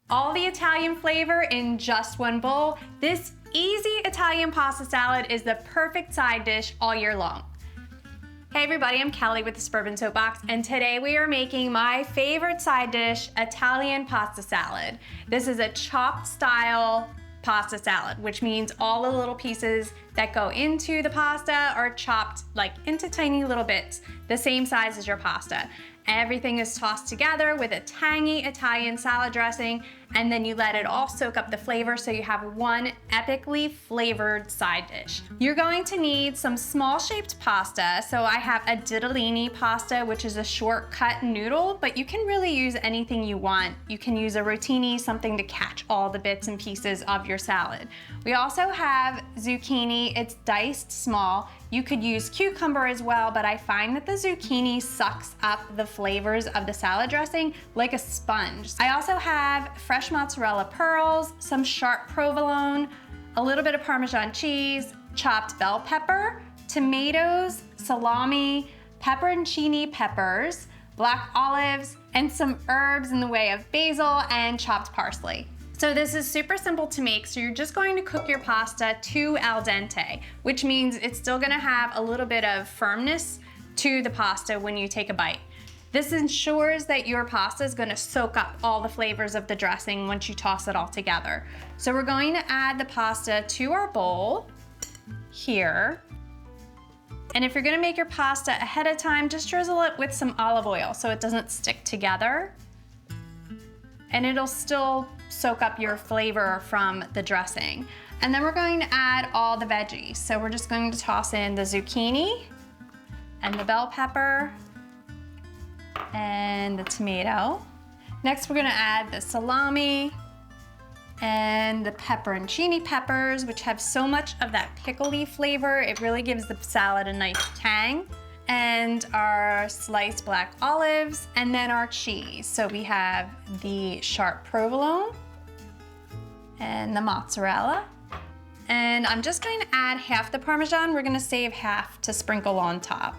All the Italian flavor in just one bowl. This easy Italian pasta salad is the perfect side dish all year long. Hey everybody, I'm Kelly with the Suburban Soapbox, and today we are making my favorite side dish, Italian pasta salad. This is a chopped style pasta salad, which means all the little pieces that go into the pasta are chopped like into tiny little bits, the same size as your pasta. Everything is tossed together with a tangy Italian salad dressing, and then you let it all soak up the flavor so you have one epically flavored side dish. You're going to need some small shaped pasta. So I have a ditalini pasta, which is a shortcut noodle, but you can really use anything you want. You can use a rotini, something to catch all the bits and pieces of your salad. We also have zucchini, it's diced small. You could use cucumber as well, but I find that the zucchini sucks up the flavors of the salad dressing like a sponge. I also have fresh mozzarella pearls, some sharp provolone, a little bit of Parmesan cheese, chopped bell pepper, tomatoes, salami, pepperoncini peppers, black olives, and some herbs in the way of basil and chopped parsley. So this is super simple to make, so you're just going to cook your pasta to al dente, which means it's still gonna have a little bit of firmness to the pasta when you take a bite. This ensures that your pasta is gonna soak up all the flavors of the dressing once you toss it all together. So we're going to add the pasta to our bowl here. And if you're gonna make your pasta ahead of time, just drizzle it with some olive oil so it doesn't stick together. And it'll still soak up your flavor from the dressing. And then we're going to add all the veggies. So we're just going to toss in the zucchini and the bell pepper and the tomato. Next, we're gonna add the salami and the pepperoncini peppers, which have so much of that pickly flavor. It really gives the salad a nice tang. And our sliced black olives, and then our cheese. So we have the sharp provolone and the mozzarella. And I'm just going to add half the Parmesan. We're gonna save half to sprinkle on top.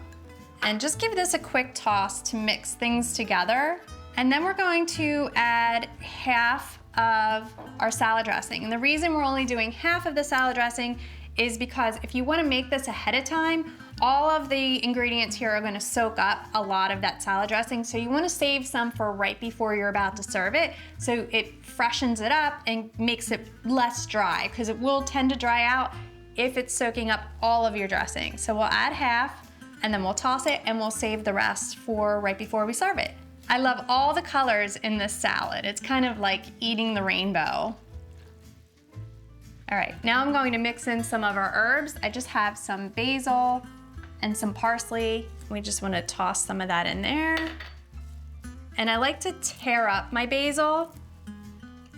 And just give this a quick toss to mix things together. And then we're going to add half of our salad dressing. And the reason we're only doing half of the salad dressing is because if you wanna make this ahead of time, all of the ingredients here are gonna soak up a lot of that salad dressing, so you wanna save some for right before you're about to serve it, so it freshens it up and makes it less dry, because it will tend to dry out if it's soaking up all of your dressing. So we'll add half, and then we'll toss it, and we'll save the rest for right before we serve it. I love all the colors in this salad. It's kind of like eating the rainbow. All right, now I'm going to mix in some of our herbs. I just have some basil and some parsley. We just wanna toss some of that in there. And I like to tear up my basil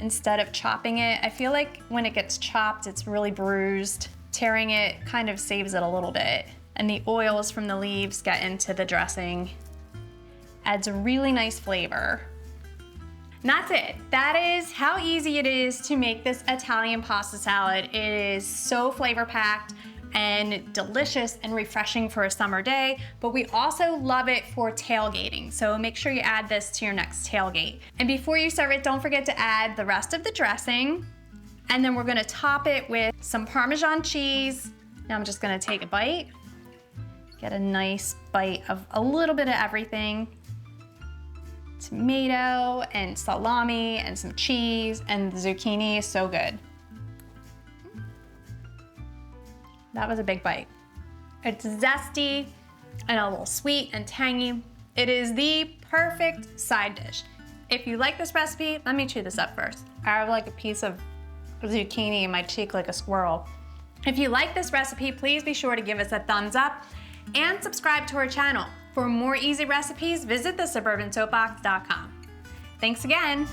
instead of chopping it. I feel like when it gets chopped, it's really bruised. Tearing it kind of saves it a little bit. And the oils from the leaves get into the dressing. Adds a really nice flavor. And that's it. That is how easy it is to make this Italian pasta salad. It is so flavor-packed and delicious and refreshing for a summer day, but we also love it for tailgating. So make sure you add this to your next tailgate. And before you serve it, don't forget to add the rest of the dressing. And then we're gonna top it with some Parmesan cheese. Now I'm just gonna take a bite. Get a nice bite of a little bit of everything. Tomato and salami and some cheese, and the zucchini is so good. That was a big bite. It's zesty and a little sweet and tangy. It is the perfect side dish. If you like this recipe, let me chew this up first. I have like a piece of zucchini in my cheek like a squirrel. If you like this recipe, please be sure to give us a thumbs up and subscribe to our channel. For more easy recipes, visit thesuburbansoapbox.com. Thanks again.